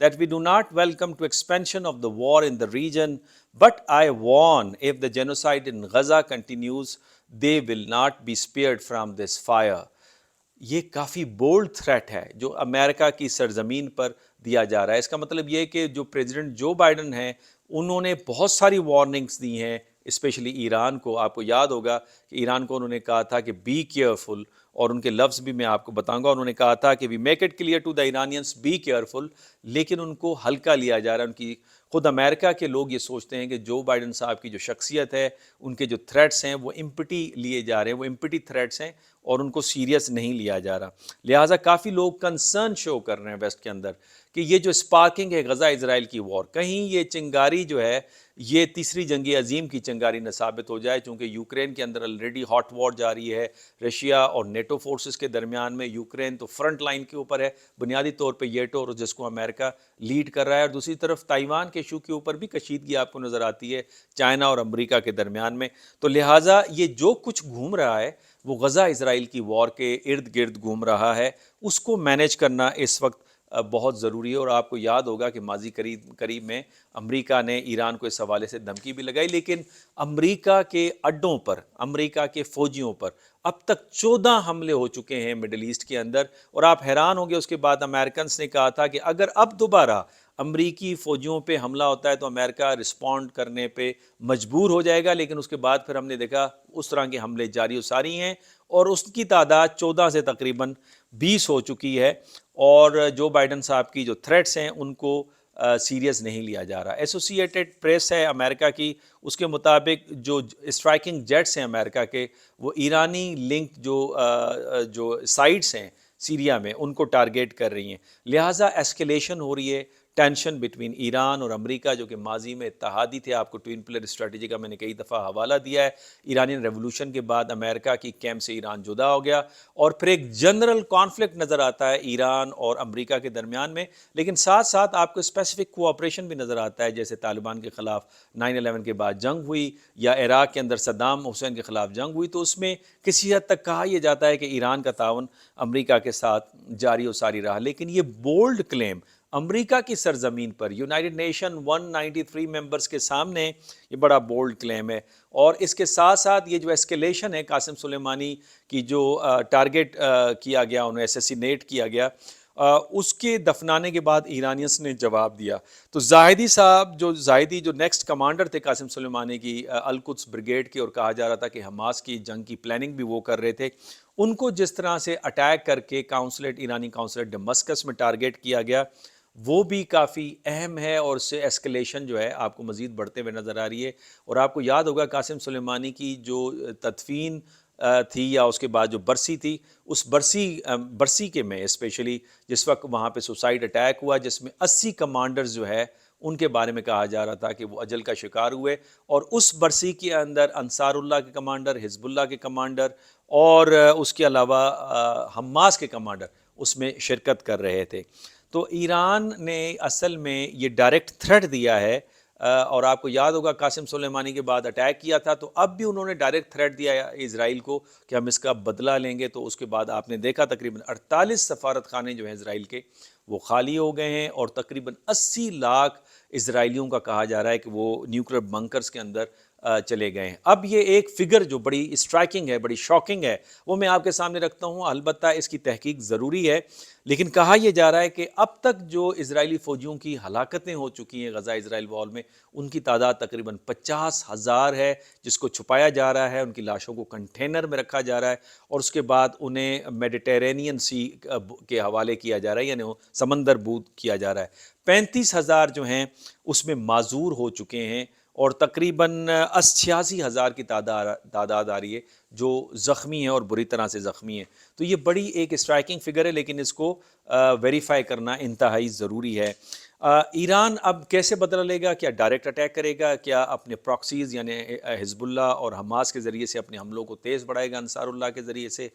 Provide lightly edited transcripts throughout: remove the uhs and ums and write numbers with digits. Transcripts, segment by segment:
that we do not welcome to expansion of the war in the region, but I warn if the genocide in Gaza continues, they will not be spared from this fire. یہ کافی bold threat ہے جو امریکہ کی سرزمین پر دیا جا رہا ہے۔ اس کا مطلب یہ کہ جو پریزیڈنٹ جو بائیڈن ہیں انہوں نے بہت ساری وارننگز دی ہیں، اسپیشلی ایران کو۔ آپ کو یاد ہوگا کہ ایران کو انہوں نے کہا تھا کہ بی کیئرفل، اور ان کے لفظ بھی میں آپ کو بتاؤں گا۔ انہوں نے کہا تھا کہ we make it clear to the Iranians be careful, لیکن ان کو ہلکا لیا جا رہا ہے۔ ان کی خود امریکہ کے لوگ یہ سوچتے ہیں کہ جو بائیڈن صاحب کی جو شخصیت ہے، ان کے جو تھریٹس ہیں وہ امپٹی لیے جا رہے ہیں، وہ امپٹی تھریٹس ہیں اور ان کو سیریس نہیں لیا جا رہا۔ لہٰذا کافی لوگ کنسرن شو کر رہے ہیں ویسٹ کے اندر کہ یہ جو اسپارکنگ ہے غزہ اسرائیل کی وار، کہیں یہ چنگاری جو ہے یہ تیسری جنگ عظیم کی چنگاری نہ ثابت ہو جائے، چونکہ یوکرین کے اندر آلریڈی ہاٹ وار جاری ہے رشیا اور نیٹو فورسز کے درمیان میں۔ یوکرین تو فرنٹ لائن کے اوپر ہے بنیادی طور پہ یٹو، اور جس کو امریکہ لیڈ کر رہا ہے، اور دوسری طرف تائیوان کے ایشو کے اوپر بھی کشیدگی آپ کو نظر آتی ہے چائنا اور امریکہ کے درمیان میں۔ تو لہٰذا یہ جو کچھ گھوم رہا ہے وہ غزہ اسرائیل کی وار کے ارد گرد گھوم رہا ہے، اس کو مینیج کرنا اس وقت بہت ضروری ہے۔ اور آپ کو یاد ہوگا کہ ماضی قریب میں امریکہ نے ایران کو اس حوالے سے دھمکی بھی لگائی، لیکن امریکہ کے اڈوں پر، امریکہ کے فوجیوں پر اب تک 14 حملے ہو چکے ہیں مڈل ایسٹ کے اندر۔ اور آپ حیران ہوں گے، اس کے بعد امریکنس نے کہا تھا کہ اگر اب دوبارہ امریکی فوجیوں پہ حملہ ہوتا ہے تو امریکہ رسپونڈ کرنے پہ مجبور ہو جائے گا، لیکن اس کے بعد پھر ہم نے دیکھا اس طرح کے حملے جاری و ساری ہیں، اور اس کی تعداد 14 سے تقریباً 20 ہو چکی ہے، اور جو بائیڈن صاحب کی جو تھریٹس ہیں ان کو سیریس نہیں لیا جا رہا۔ ایسوسی ایٹڈ پریس ہے امریکہ کی، اس کے مطابق جو اسٹرائکنگ جیٹس ہیں امریکہ کے، وہ ایرانی لنک جو سائٹس ہیں سیریا میں ان کو ٹارگیٹ کر رہی ہیں۔ لہٰذا ایسکیلیشن ہو رہی ہے، ٹینشن بٹوین ایران اور امریکہ، جو کہ ماضی میں اتحادی تھے۔ آپ کو ٹوین پلر اسٹریٹجی کا میں نے کئی دفعہ حوالہ دیا ہے۔ ایرانین ریولوشن کے بعد امریکہ کی کیمپ سے ایران جدا ہو گیا، اور پھر ایک جنرل کانفلکٹ نظر آتا ہے ایران اور امریکہ کے درمیان میں، لیکن ساتھ ساتھ آپ کو اسپیسیفک کوآپریشن بھی نظر آتا ہے، جیسے طالبان کے خلاف 9/11 کے بعد جنگ ہوئی، یا عراق کے اندر صدام حسین کے خلاف جنگ ہوئی، تو اس میں کسی حد تک کہا یہ جاتا ہے کہ ایران کا تعاون امریکہ کے ساتھ جاری و ساری رہا۔ لیکن یہ بولڈ کلیم امریکہ کی سرزمین پر یونائٹڈ نیشن 193 ممبرز کے سامنے یہ بڑا بولڈ کلیم ہے۔ اور اس کے ساتھ ساتھ یہ جو ایسکیلیشن ہے قاسم سلیمانی کی، جو ٹارگیٹ کیا گیا، انہیں اسیسینیٹ کیا گیا، اس کے دفنانے کے بعد ایرانیس نے جواب دیا۔ تو زاہدی جو نیکسٹ کمانڈر تھے قاسم سلیمانی کی القدس بریگیڈ کے، اور کہا جا رہا تھا کہ حماس کی جنگ کی پلاننگ بھی وہ کر رہے تھے، ان کو جس طرح سے اٹیک کر کے ایرانی قونصلیٹ ڈمسکس میں ٹارگیٹ کیا گیا، وہ بھی کافی اہم ہے، اور اس سے ایسکیلیشن جو ہے آپ کو مزید بڑھتے ہوئے نظر آ رہی ہے۔ اور آپ کو یاد ہوگا قاسم سلیمانی کی جو تدفین تھی، یا اس کے بعد جو برسی تھی، اس برسی کے میں اسپیشلی جس وقت وہاں پہ سوسائڈ اٹیک ہوا، جس میں 80 کمانڈرز جو ہے ان کے بارے میں کہا جا رہا تھا کہ وہ اجل کا شکار ہوئے، اور اس برسی کے اندر انصار اللہ کے کمانڈر، حزب اللہ کے کمانڈر، اور اس کے علاوہ حماس کے کمانڈر اس میں شرکت کر رہے تھے۔ تو ایران نے اصل میں یہ ڈائریکٹ تھریٹ دیا ہے، اور آپ کو یاد ہوگا قاسم سلیمانی کے بعد اٹیک کیا تھا، تو اب بھی انہوں نے ڈائریکٹ تھریٹ دیا اسرائیل کو کہ ہم اس کا بدلہ لیں گے۔ تو اس کے بعد آپ نے دیکھا تقریباً 48 سفارت خانے جو ہیں اسرائیل کے وہ خالی ہو گئے ہیں، اور تقریباً 80 لاکھ اسرائیلیوں کا کہا جا رہا ہے کہ وہ نیوکلیر بنکرز کے اندر چلے گئے ہیں۔ اب یہ ایک فگر جو بڑی اسٹرائکنگ ہے، بڑی شاکنگ ہے، وہ میں آپ کے سامنے رکھتا ہوں۔ البتہ اس کی تحقیق ضروری ہے، لیکن کہا یہ جا رہا ہے کہ اب تک جو اسرائیلی فوجیوں کی ہلاکتیں ہو چکی ہیں غزہ اسرائیل وار میں، ان کی تعداد تقریباً 50,000 ہے، جس کو چھپایا جا رہا ہے، ان کی لاشوں کو کنٹینر میں رکھا جا رہا ہے اور اس کے بعد انہیں میڈیٹرینین سی کے حوالے کیا جا رہا ہے، یعنی سمندر بود کیا جا رہا ہے۔ 35,000 جو ہیں اس میں معذور ہو چکے ہیں اور تقریباً 86,000 کی تعداد آ رہی ہے جو زخمی ہیں اور بری طرح سے زخمی ہیں۔ تو یہ بڑی ایک اسٹرائکنگ فگر ہے، لیکن اس کو ویریفائی کرنا انتہائی ضروری ہے۔ ایران اب کیسے بدلہ لے گا؟ کیا ڈائریکٹ اٹیک کرے گا؟ کیا اپنے پراکسیز یعنی حزب اللہ اور حماس کے ذریعے سے اپنے حملوں کو تیز بڑھائے گا؟ انصار اللہ کے ذریعے سے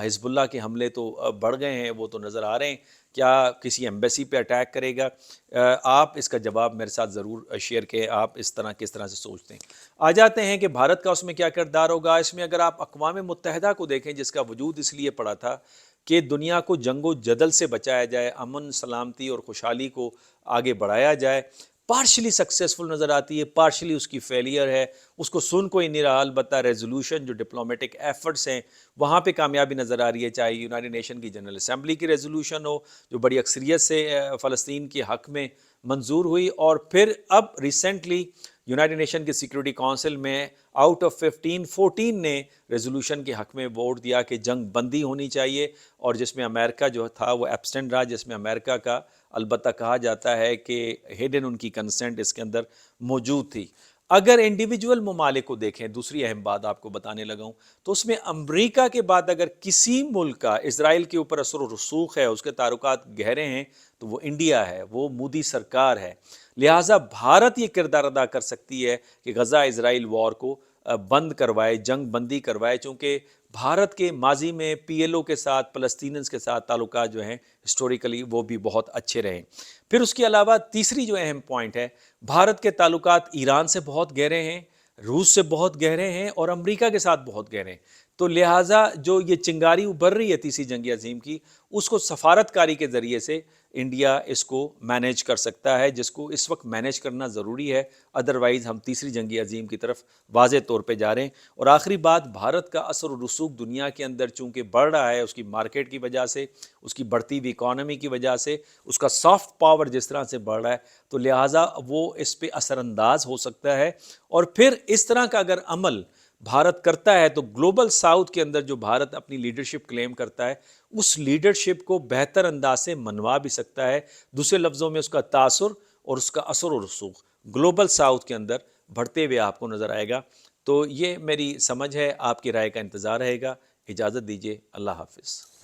حزب اللہ کے حملے تو بڑھ گئے ہیں، وہ تو نظر آ رہے ہیں۔ کیا کسی ایمبیسی پہ اٹیک کرے گا؟ آپ اس کا جواب میرے ساتھ ضرور شیئر کہ آپ کس طرح سے سوچتے ہیں۔ آ جاتے ہیں کہ بھارت کا اس میں کیا کردار ہوگا۔ اس میں اگر آپ اقوام متحدہ کو دیکھیں، جس کا وجود اس لیے پڑا تھا کہ دنیا کو جنگ و جدل سے بچایا جائے، امن سلامتی اور خوشحالی کو آگے بڑھایا جائے، پارشلی سکسیسفل نظر آتی ہے، پارشلی اس کی فیلئر ہے، اس کو سن کوئی نہیں رہا۔ البتہ ریزولوشن جو ڈپلومیٹک ایفرٹس ہیں وہاں پہ کامیابی نظر آ رہی ہے، چاہے یونائٹڈ نیشن کی جنرل اسمبلی کی ریزولوشن ہو جو بڑی اکثریت سے فلسطین کے حق میں منظور ہوئی، اور پھر اب ریسنٹلی یونائٹڈ نیشن کی سیکورٹی کونسل میں آؤٹ آف 14 نے ریزولوشن کے حق میں ووٹ دیا کہ جنگ بندی ہونی چاہیے، اور جس میں امریکہ جو تھا وہ ایبسٹینٹ رہا، جس میں امریکہ کا البتہ کہا جاتا ہے کہ ہڈن ان کی کنسنٹ اس کے اندر موجود تھی۔ اگر انڈیویجول ممالک کو دیکھیں، دوسری اہم بات آپ کو بتانے لگا ہوں، تو اس میں امریکہ کے بعد اگر کسی ملک کا اسرائیل کے اوپر اثر و رسوخ ہے، اس کے تعلقات گہرے ہیں، تو وہ انڈیا ہے، وہ مودی سرکار ہے۔ لہٰذا بھارت یہ کردار ادا کر سکتی ہے کہ غزہ اسرائیل وار کو بند کروائے، جنگ بندی کروائے، چونکہ بھارت کے ماضی میں پی ایل او کے ساتھ، فلسطینیز کے ساتھ تعلقات جو ہیں ہسٹوریکلی وہ بھی بہت اچھے رہے۔ پھر اس کے علاوہ تیسری جو اہم پوائنٹ ہے، بھارت کے تعلقات ایران سے بہت گہرے ہیں، روس سے بہت گہرے ہیں اور امریکہ کے ساتھ بہت گہرے ہیں۔ تو لہٰذا جو یہ چنگاری ابھر رہی ہے تیسری جنگ عظیم کی، اس کو سفارتکاری کے ذریعے سے انڈیا اس کو مینیج کر سکتا ہے، جس کو اس وقت مینیج کرنا ضروری ہے، ادروائز ہم تیسری جنگ عظیم کی طرف واضح طور پہ جا رہے ہیں۔ اور آخری بات، بھارت کا اثر و رسوخ دنیا کے اندر چونکہ بڑھ رہا ہے، اس کی مارکیٹ کی وجہ سے، اس کی بڑھتی ہوئی اکانومی کی وجہ سے، اس کا سافٹ پاور جس طرح سے بڑھ رہا ہے، تو لہٰذا وہ اس پہ اثر انداز ہو سکتا ہے۔ اور پھر اس طرح کا اگر عمل بھارت کرتا ہے تو گلوبل ساؤتھ کے اندر جو بھارت اپنی لیڈرشپ کلیم کرتا ہے، اس لیڈرشپ کو بہتر انداز سے منوا بھی سکتا ہے۔ دوسرے لفظوں میں اس کا تاثر اور اس کا اثر و رسوخ گلوبل ساؤتھ کے اندر بڑھتے ہوئے آپ کو نظر آئے گا۔ تو یہ میری سمجھ ہے، آپ کی رائے کا انتظار رہے گا۔ اجازت دیجیے، اللہ حافظ۔